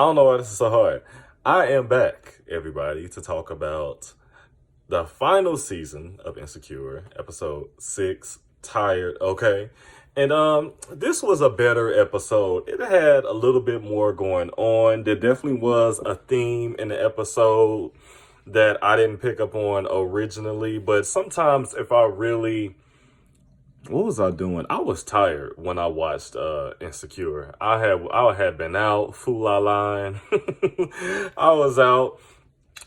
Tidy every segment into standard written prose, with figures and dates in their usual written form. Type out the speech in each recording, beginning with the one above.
I don't know why this is so hard. I am back, everybody, to talk about the final season of Insecure, episode 6, Tired, okay? And this was a better episode. It had a little bit more going on. There definitely was a theme in the episode that I didn't pick up on originally, but sometimes if I really what was I doing? I was tired when I watched Insecure. I had been out, fool la line. I was out.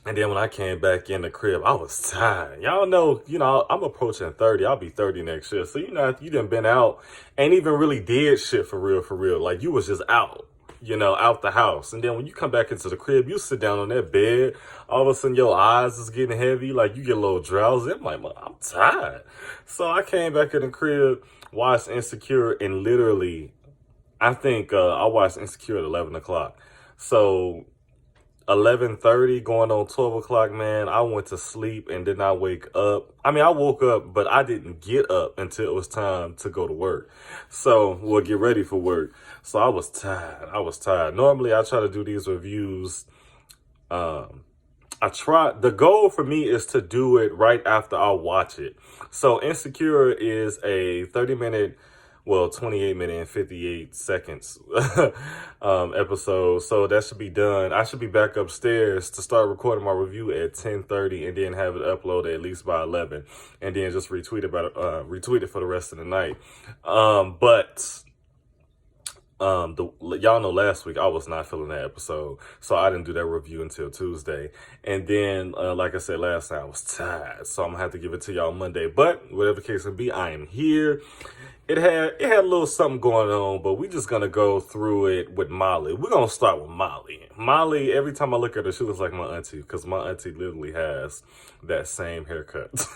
And then when I came back in the crib, I was tired. Y'all know, I'm approaching 30. I'll be 30 next year. So, if you done been out, ain't even really did shit for real, for real. Like, you was just out, out the house. And then when you come back into the crib, you sit down on that bed. All of a sudden, your eyes is getting heavy. Like, you get a little drowsy. I'm like, I'm tired. So I came back in the crib, watched Insecure, and literally, I think I watched Insecure at 11 o'clock. So 11:30 going on 12 o'clock, man, I went to sleep and did not wake up. I mean, I woke up, but I didn't get up until it was time to go to work. So we'll get ready for work. So I was tired. Normally I try to do these reviews. The goal for me is to do it right after I watch it. So Insecure is a 30-minute, 28 minute and 58 seconds episode. So that should be done. I should be back upstairs to start recording my review at 10:30 and then have it uploaded at least by 11 and then just retweet it for the rest of the night. Y'all know last week I was not feeling that episode, so I didn't do that review until Tuesday. And then, like I said last time, I was tired, so I'm gonna have to give it to y'all Monday. But whatever the case may be, I am here. It had a little something going on, but we just gonna go through it with Molly. We're gonna start with Molly. Molly, every time I look at her, she looks like my auntie, because my auntie literally has that same haircut.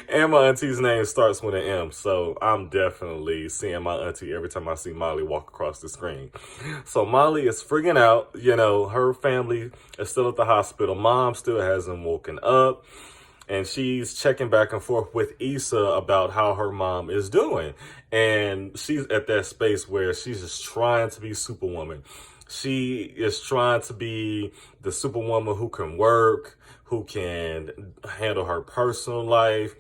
And my auntie's name starts with an M, so I'm definitely seeing my auntie every time I see Molly walk across the screen. So Molly is freaking out. Her family is still at the hospital. Mom still hasn't woken up. And she's checking back and forth with Issa about how her mom is doing. And she's at that space where she's just trying to be Superwoman. She is trying to be the Superwoman who can work, who can handle her personal life,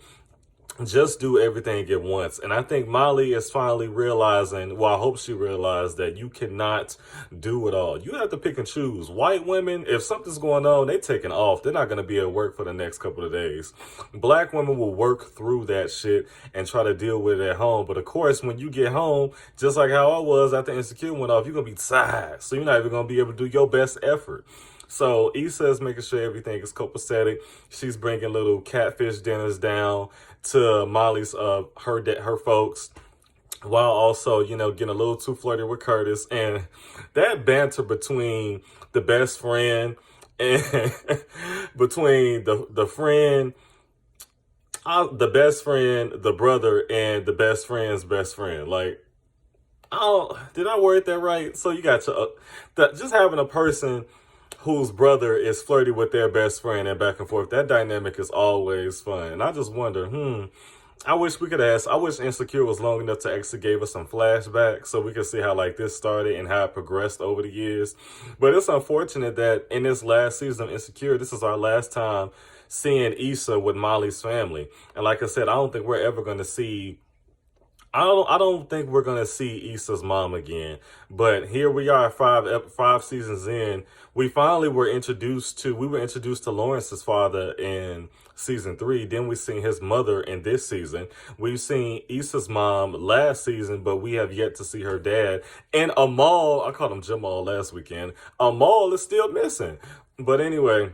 just do everything at once. And I think Molly is finally realizing, I hope she realized that you cannot do it all. You have to pick and choose. White women, if something's going on, they taking off. They're not going to be at work for the next couple of days. Black women will work through that shit and try to deal with it at home. But of course, when you get home, just like how I was after Insecure went off, you're going to be tired. So you're not even going to be able to do your best effort. So Issa is making sure everything is copacetic. She's bringing little catfish dinners down to Molly's, her folks, while also, getting a little too flirty with Curtis. And that banter between the best friend and between the friend, the best friend, the brother, and the best friend's best friend. Like, did I word that right? So you got just having a person whose brother is flirty with their best friend and back and forth. That dynamic is always fun. And I just wonder, I wish Insecure was long enough to actually give us some flashbacks so we could see how this started and how it progressed over the years. But it's unfortunate that in this last season of Insecure, this is our last time seeing Issa with Molly's family. And like I said, I don't think we're ever going to see I don't think we're gonna see Issa's mom again, but here we are, five seasons in. We were introduced to Lawrence's father in season 3. Then we seen his mother in this season. We've seen Issa's mom last season, but we have yet to see her dad. And Amal, I called him Jamal last weekend. Amal is still missing. But anyway,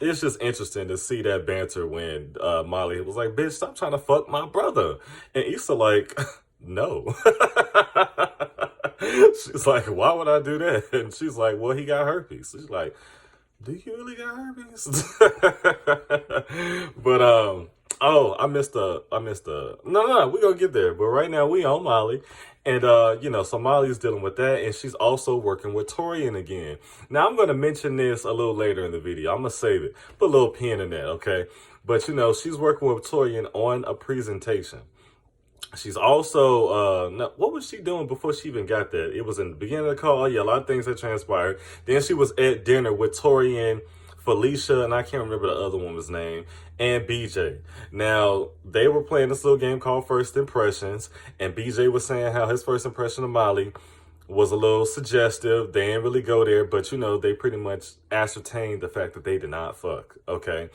it's just interesting to see that banter when Molly was like, bitch, stop trying to fuck my brother. And Issa like, no. She's like, why would I do that? And she's like, well, he got herpes. She's like, do you really got herpes? But, I missed no, we're gonna get there. But right now we on Molly. And, so Molly's dealing with that, and she's also working with Torian again. Now, I'm going to mention this a little later in the video. I'm going to save it. Put a little pin in that, okay? But, she's working with Torian on a presentation. She's also, no, what was she doing before she even got there? It was in the beginning of the call. Yeah, a lot of things had transpired. Then she was at dinner with Torian, Felicia, and I can't remember the other woman's name, and BJ. Now, they were playing this little game called First Impressions, and BJ was saying how his first impression of Molly was a little suggestive. They didn't really go there, but they pretty much ascertained the fact that they did not fuck. Okay.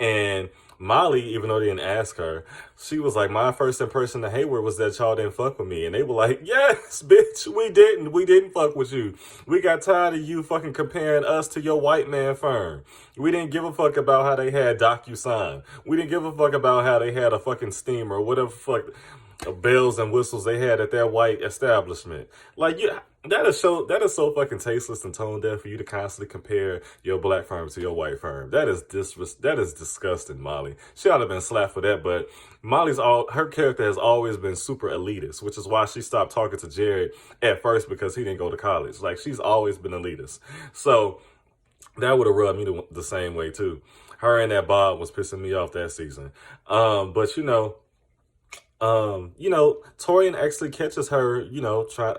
And Molly, even though they didn't ask her, she was like, my first impression of Hayward was that y'all didn't fuck with me. And they were like, yes, bitch, we didn't. We didn't fuck with you. We got tired of you fucking comparing us to your white man firm. We didn't give a fuck about how they had DocuSign. We didn't give a fuck about how they had a fucking steamer or whatever fuck bells and whistles they had at their white establishment. Like, yeah, that is so fucking tasteless and tone deaf for you to constantly compare your black firm to your white firm. That is disgusting, Molly. She ought to have been slapped for that, but her character has always been super elitist, which is why she stopped talking to Jared at first, because he didn't go to college. Like, she's always been elitist. So that would have rubbed me the same way too. Her and that Bob was pissing me off that season. But Torian actually catches her,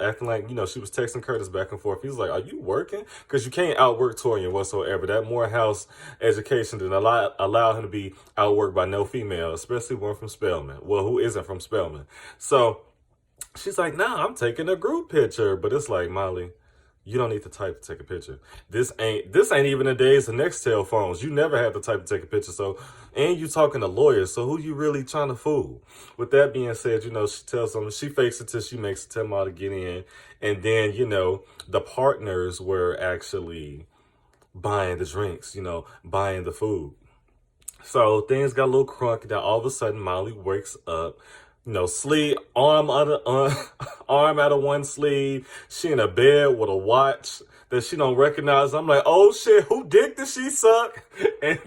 acting like, she was texting Curtis back and forth. He's like, are you working? Because you can't outwork Torian whatsoever. That Morehouse education didn't allow him to be outworked by no female, especially one from Spelman. Well, who isn't from Spelman? So she's like, nah, I'm taking a group picture. But it's like, Molly, you don't need to type to take a picture. This ain't even the days of Nextel phones. You never had to type to take a picture. So, and you talking to lawyers. So who you really trying to fool? With that being said, she tells them, she fakes it till she makes it, tell them all to get in. And then, the partners were actually buying the drinks, buying the food. So things got a little crunk. Then all of a sudden, Molly wakes up. Sleeve, arm out of one sleeve. She in a bed with a watch that she don't recognize. I'm like, oh shit, who dick did she suck? And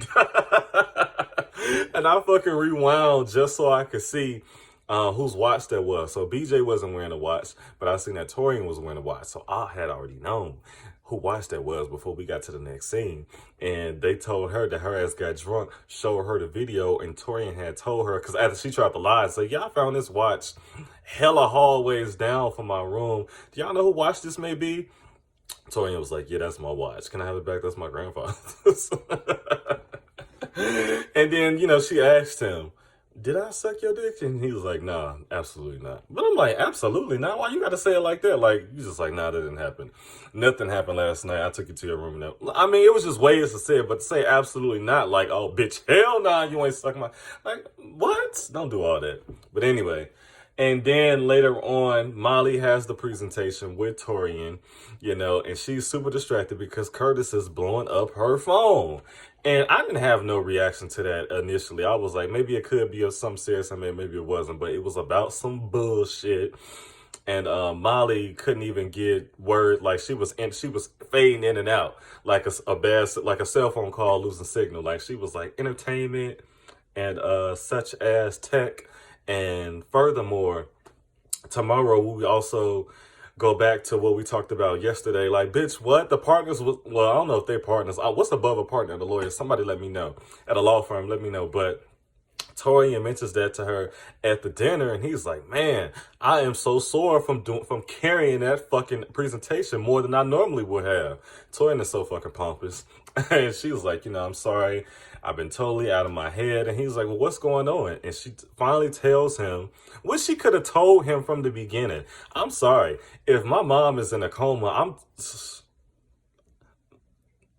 and I fucking rewound just so I could see whose watch that was. So BJ wasn't wearing a watch, but I seen that Torian was wearing a watch. So I had already known who watch that was before we got to the next scene. And they told her that her ass got drunk, showed her the video, and Torian had told her, because after she tried to lie, say, yeah, I found this watch hella hallways down from my room. Do y'all know who watch this may be? Torian was like, yeah, that's my watch. Can I have it back? That's my grandfather's. And then, she asked him, did I suck your dick? And he was like, nah, absolutely not. But I'm like, absolutely not? Why you got to say it like that? Like, you just like, nah, that didn't happen. Nothing happened last night. I took you to your room. Now, I mean, it was just ways to say it, but to say absolutely not, like, oh, bitch, hell nah, you ain't sucking my... Like, what? Don't do all that. But anyway... And then later on, Molly has the presentation with Torian, and she's super distracted because Curtis is blowing up her phone. And I didn't have no reaction to that initially. I was like, maybe it could be of some serious, maybe it wasn't, but it was about some bullshit. And Molly couldn't even get word, like she was fading in and out like like a cell phone call losing signal. Like she was like entertainment and such as tech. And furthermore, tomorrow we also go back to what we talked about yesterday. Like, bitch, what? The partners was, well, I don't know if they're partners. What's above a partner? The lawyer. Somebody let me know. At a law firm, let me know. But Torian mentions that to her at the dinner, and he's like, man, I am so sore from carrying that fucking presentation more than I normally would have. Torian is so fucking pompous. And she was like, I'm sorry. I've been totally out of my head. And he's like, well, what's going on? And she finally tells him what she could have told him from the beginning. I'm sorry. If my mom is in a coma,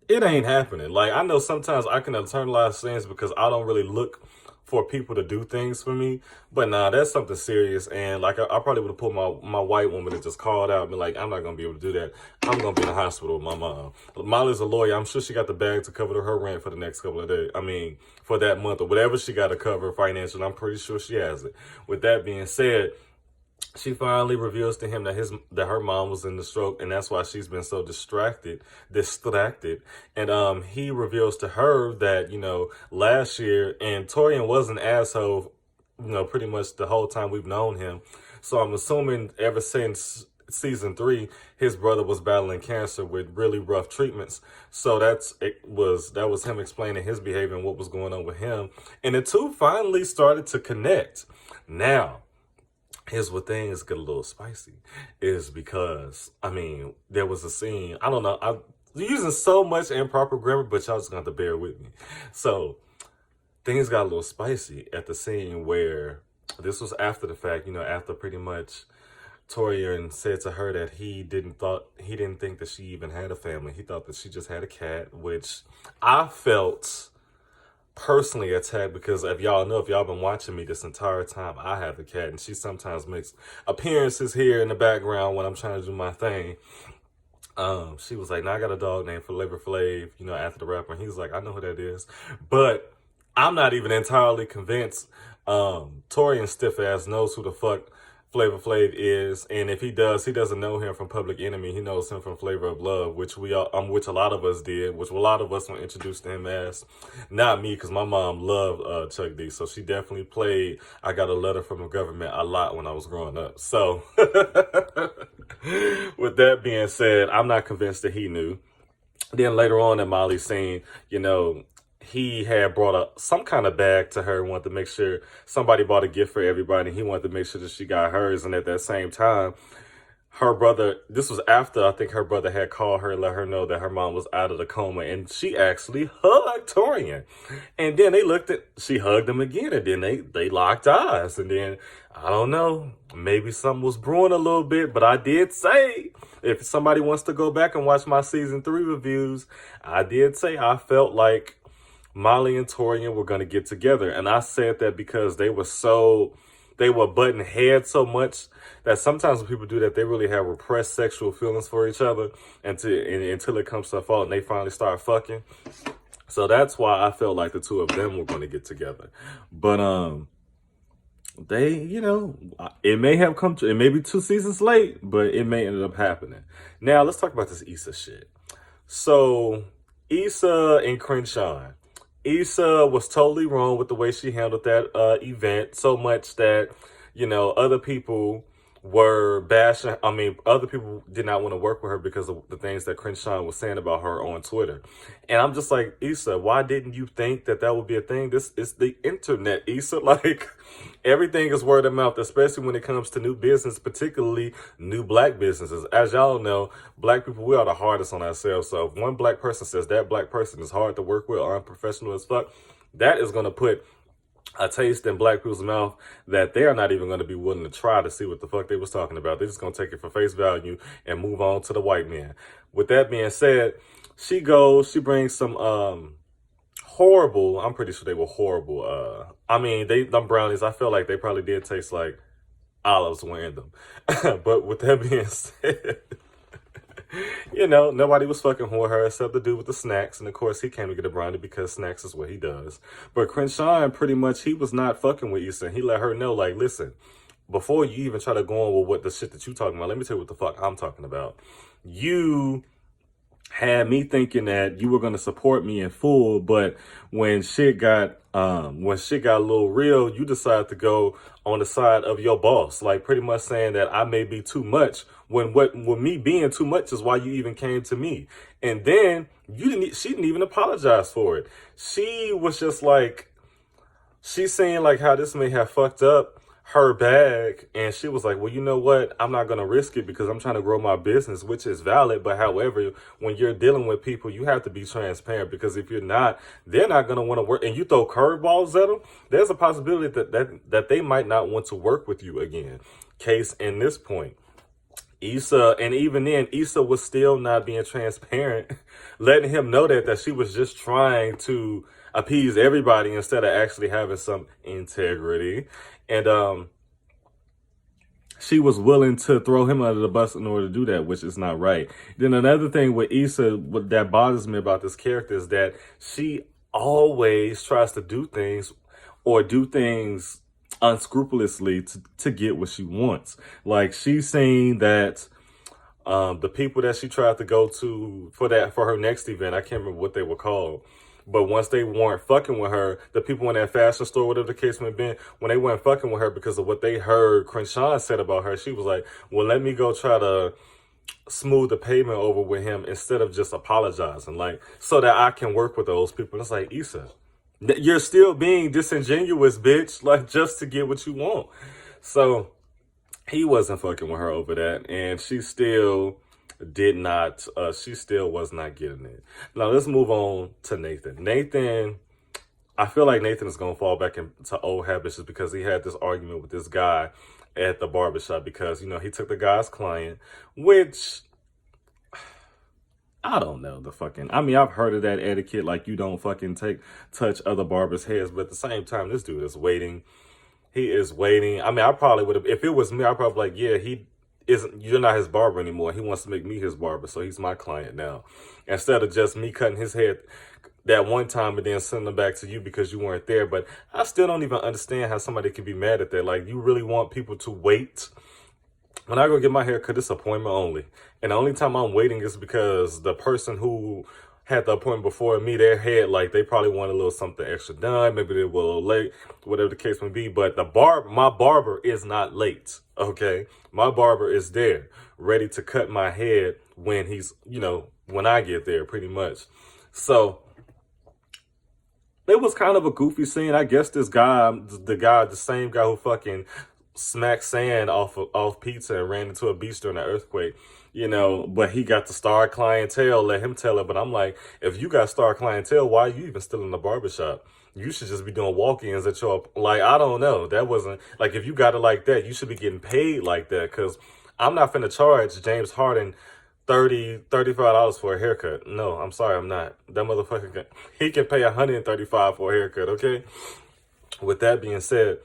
it ain't happening. Like, I know sometimes I can internalize things because I don't really look for people to do things for me. But nah, that's something serious. And like, I probably would have put my white woman that just called out and be like, I'm not going to be able to do that. I'm going to be in the hospital with my mom. Molly's a lawyer. I'm sure she got the bag to cover her rent for the next couple of days. I mean, for that month or whatever she got to cover financially. I'm pretty sure she has it. With that being said, she finally reveals to him that her mom was in the stroke, and that's why she's been so distracted. And he reveals to her that, last year, and Torian was an asshole, pretty much the whole time we've known him. So I'm assuming ever since season 3, his brother was battling cancer with really rough treatments. So that was him explaining his behavior and what was going on with him. And the two finally started to connect. Now, here's what things get a little spicy is because, I mean, there was a scene, I don't know, I'm using so much improper grammar, but y'all just got to bear with me. So things got a little spicy at the scene where this was after the fact, after pretty much Torian said to her that he didn't think that she even had a family. He thought that she just had a cat, which I felt personally attacked because if y'all been watching me this entire time, I have a cat and she sometimes makes appearances here in the background when I'm trying to do my thing. She was like, "Now I got a dog named Flavor Flav, after the rapper." And he was like, "I know who that is," but I'm not even entirely convinced. Torian stiff ass knows who the fuck Flavor Flav is, and if he does, he doesn't know him from Public Enemy. He knows him from Flavor of Love, which which a lot of us did, which a lot of us were introduced to him as. Not me, because my mom loved Chuck D, so she definitely played "I Got a Letter from the Government" a lot when I was growing up. So, with that being said, I'm not convinced that he knew. Then later on in Molly's scene, he had brought some kind of bag to her, wanted to make sure somebody bought a gift for everybody. And he wanted to make sure that she got hers. And at that same time, her brother, this was after I think her brother had called her and let her know that her mom was out of the coma. And she actually hugged Torian. And then she hugged him again. And then they locked eyes. And then, I don't know, maybe something was brewing a little bit. But I did say, if somebody wants to go back and watch my season 3 reviews, I did say I felt like Molly and Torian were going to get together. And I said that because they were butting heads so much that sometimes when people do that, they really have repressed sexual feelings for each other until it comes to a fault and they finally start fucking. So that's why I felt like the two of them were going to get together. But, they, it may have it may be 2 seasons late, but it may end up happening. Now, let's talk about this Issa shit. So, Issa and Crenshaw. Issa was totally wrong with the way she handled that event, so much that, other people were bashing. I mean, other people did not want to work with her because of the things that Crenshaw was saying about her on Twitter. And I'm just like, Issa, why didn't you think that would be a thing? This is the internet, Issa. Like, everything is word of mouth, especially when it comes to new business, particularly new black businesses. As y'all know, black people, we are the hardest on ourselves. So if one black person says that black person is hard to work with or unprofessional as fuck, that is going to put a taste in black people's mouth that they are not even going to be willing to try to see what the fuck they was talking about. They're just going to take it for face value and move on to the white man. With that being said, she brings some horrible, I'm pretty sure they were horrible. Them brownies, I feel like they probably did taste like olives wearing them. But with that being said, nobody was fucking with her except the dude with the snacks. And of course, he came to get a brownie because snacks is what he does. But Crenshaw, pretty much, he was not fucking with Issa. He let her know, like, listen, before you even try to go on with what the shit that you talking about, let me tell you what the fuck I'm talking about. You had me thinking that you were going to support me in full, but when shit got a little real, you decided to go on the side of your boss, like pretty much saying that I may be too much when me being too much is why you even came to me. And then she didn't even apologize for it. She was just like, she's saying like how this may have fucked up her bag, and she was like, well, you know what, I'm not going to risk it because I'm trying to grow my business, which is valid. But however, when you're dealing with people, you have to be transparent, because if you're not, they're not going to want to work, and you throw curveballs at them, there's a possibility that they might not want to work with you again. Case in this point, Issa, and even then, Issa was still not being transparent, letting him know that she was just trying to appease everybody instead of actually having some integrity. And she was willing to throw him under the bus in order to do that, which is not right. Then another thing with Issa that bothers me about this character is that she always tries to do things unscrupulously to get what she wants. Like, she's saying that the people that she tried to go to for her next event, I can't remember what they were called, but once they weren't fucking with her, the people in that fashion store, whatever the case may have been, when they weren't fucking with her because of what they heard Crenshaw said about her, she was like, well, let me go try to smooth the pavement over with him instead of just apologizing, like, so that I can work with those people. And it's like, Issa, you're still being disingenuous, bitch, like, just to get what you want. So he wasn't fucking with her over that, and she still did not, she still was not getting it. Now let's move on to Nathan. I feel like Nathan is going to fall back into old habits just because he had this argument with this guy at the barbershop because, he took the guy's client, which I don't know I've heard of that etiquette. Like, you don't fucking touch other barbers' heads. But at the same time, this dude is waiting. He is waiting. I probably would have, if it was me, I'd probably like, yeah, you're not his barber anymore. He wants to make me his barber. So he's my client now. Instead of just me cutting his head that one time and then sending them back to you because you weren't there. But I still don't even understand how somebody can be mad at that. Like, you really want people to wait? When I go get my hair cut, it's appointment only. And the only time I'm waiting is because the person who had the appointment before me, their head, like, they probably want a little something extra done. Maybe they were a little late, whatever the case may be. But my barber is not late, okay? My barber is there, ready to cut my head when when I get there, pretty much. So it was kind of a goofy scene. I guess this guy, the same guy who fucking smacked sand off pizza and ran into a beach during an earthquake, but he got the star clientele, let him tell it. But I'm like, if you got star clientele, why are you even still in the barbershop? You should just be doing walk-ins at your, like, I don't know. That wasn't, like, if you got it like that, you should be getting paid like that, because I'm not finna charge James Harden $35 for a haircut. No, I'm sorry, I'm not. That motherfucker he can pay $135 for a haircut, okay? With that being said,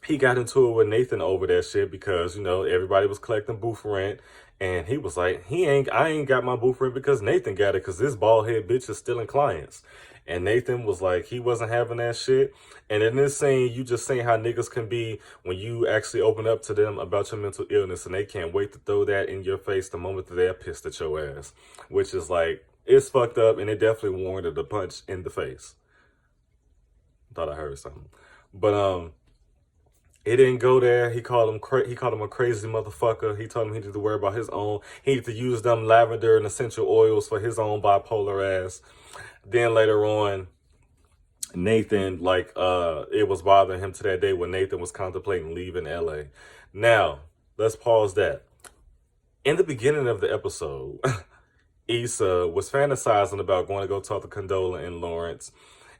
he got into it with Nathan over that shit because, everybody was collecting booth rent. And he was like, I ain't got my booth rent because Nathan got it because this bald head bitch is stealing clients. And Nathan was like, he wasn't having that shit. And in this scene, you just seeing how niggas can be when you actually open up to them about your mental illness, and they can't wait to throw that in your face the moment that they're pissed at your ass, which is like, it's fucked up, and it definitely warranted a punch in the face. Thought I heard something. But, it didn't go there. He called him a crazy motherfucker. He told him he needed to worry about his own. He needed to use them lavender and essential oils for his own bipolar ass. Then later on, Nathan, it was bothering him to that day when Nathan was contemplating leaving LA. Now, let's pause that. In the beginning of the episode, Issa was fantasizing about going to go talk to Condola and Lawrence,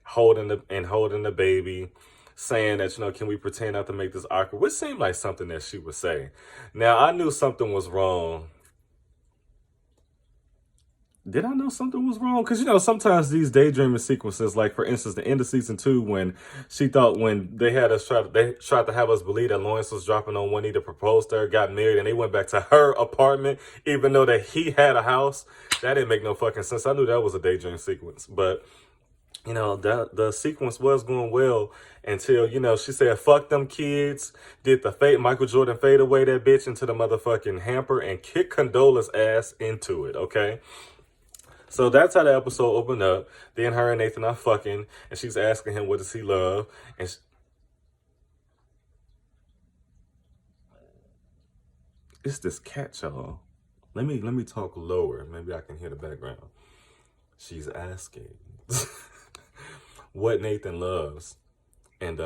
holding the baby, saying that, can we pretend not to make this awkward? Which seemed like something that she would say. Now, I knew something was wrong. Did I know something was wrong? Because, sometimes these daydreaming sequences, like, for instance, the end of season 2, when they tried to have us believe that Lawrence was dropping on one knee to propose to her, got married, and they went back to her apartment, even though that he had a house. That didn't make no fucking sense. I knew that was a daydream sequence. But, the sequence was going well until, she said, fuck them kids, did the Michael Jordan fade away that bitch into the motherfucking hamper and kicked Condola's ass into it, okay? So that's how the episode opened up. Then her and Nathan are fucking, and she's asking him, what does he love? And it's this cat, y'all. Let me talk lower. Maybe I can hear the background. She's asking what Nathan loves. And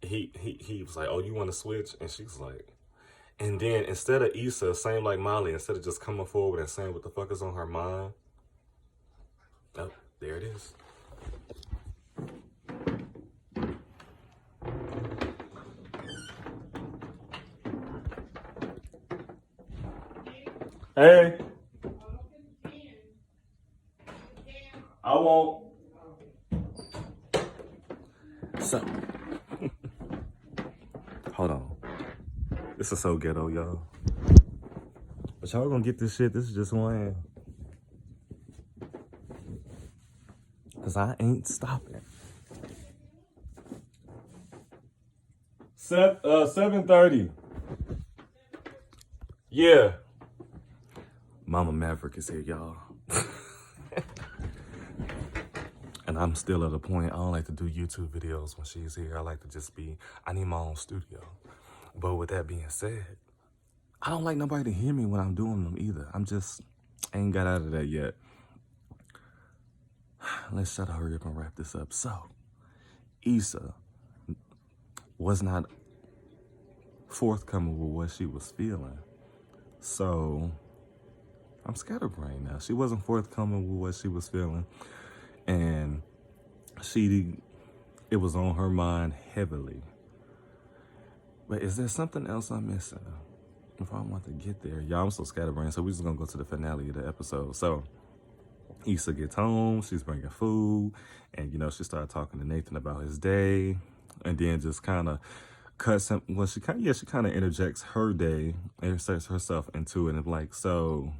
he was like, oh, you want to switch? And she's like, and then instead of Issa, same like Molly, instead of just coming forward and saying what the fuck is on her mind, oh, there it is. Hey. I won't. So, hold on. This is so ghetto, y'all. But y'all gonna get this shit. This is just who I am. Because I ain't stopping. 7:30. Yeah. Mama Maverick is here, y'all. And I'm still at a point, I don't like to do YouTube videos when she's here. I like to just I need my own studio. But with that being said, I don't like nobody to hear me when I'm doing them either. I ain't got out of that yet. Let's try to hurry up and wrap this up. So, Issa was not forthcoming with what she was feeling. So I'm scatterbrained now. She wasn't forthcoming with what she was feeling, and it was on her mind heavily. But is there something else I'm missing? If I want to get there, y'all, I'm so scatterbrained. So we're just gonna go to the finale of the episode. So Issa gets home, she's bringing food, and she started talking to Nathan about his day, and then just kind of cuts him. Well, she kind of interjects her day, inserts herself into it, and like, so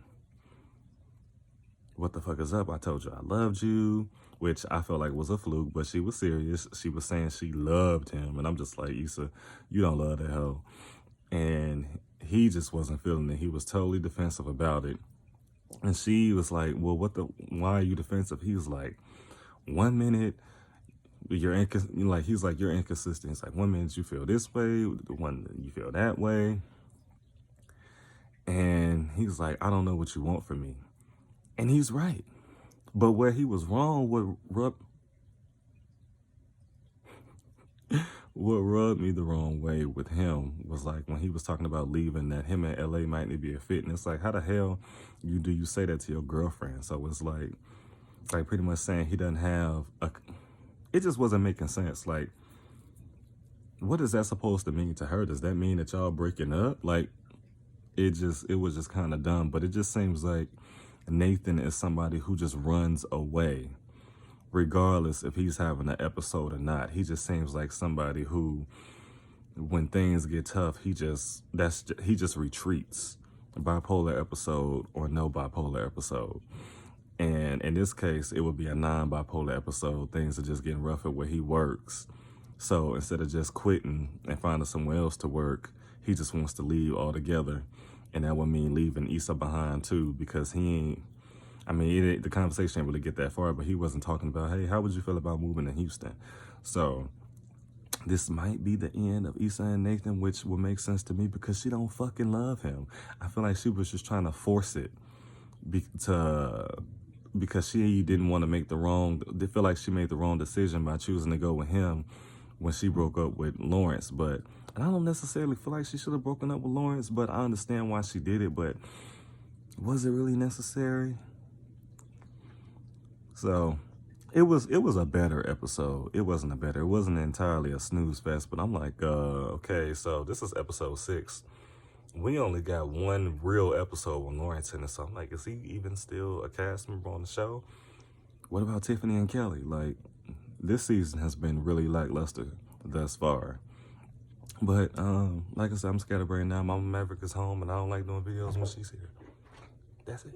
what the fuck is up? I told you I loved you, which I felt like was a fluke, but she was serious. She was saying she loved him, and I'm just like, Issa, you don't love that hoe. And he just wasn't feeling it. He was totally defensive about it. And she was like, well, why are you defensive? He was like, 1 minute, you're inconsistent. It's like 1 minute you feel this way, one you feel that way. And he's like, I don't know what you want from me. And he's right. But where he was wrong, what rubbed me the wrong way with him was like when he was talking about leaving, that him and LA might not be a fit. And it's like, how the hell do you say that to your girlfriend? So it's like pretty much saying he doesn't have it just wasn't making sense. Like, what is that supposed to mean to her? Does that mean that y'all breaking up? Like, it was just kind of dumb. But it just seems like Nathan is somebody who just runs away, regardless if he's having an episode or not. He just seems like somebody who, when things get tough, he just retreats. Bipolar episode or no bipolar episode. And in this case, it would be a non-bipolar episode. Things are just getting rough at where he works. So instead of just quitting and finding somewhere else to work, he just wants to leave altogether. And that would mean leaving Issa behind too, because the conversation didn't really get that far, but he wasn't talking about, hey, how would you feel about moving to Houston? So this might be the end of Issa and Nathan, which would make sense to me because she don't fucking love him. I feel like she was just trying to force it because she didn't want to they feel like she made the wrong decision by choosing to go with him when she broke up with Lawrence. And I don't necessarily feel like she should have broken up with Lawrence, but I understand why she did it. But was it really necessary? So it was a better episode. It wasn't entirely a snooze fest, but I'm like, okay, so this is episode 6. We only got one real episode with Lawrence in it, so I'm like, is he even still a cast member on the show? What about Tiffany and Kelly? Like, this season has been really lackluster thus far. But like I said, I'm scatterbrained now. Mama Maverick is home, and I don't like doing videos when she's here. That's it.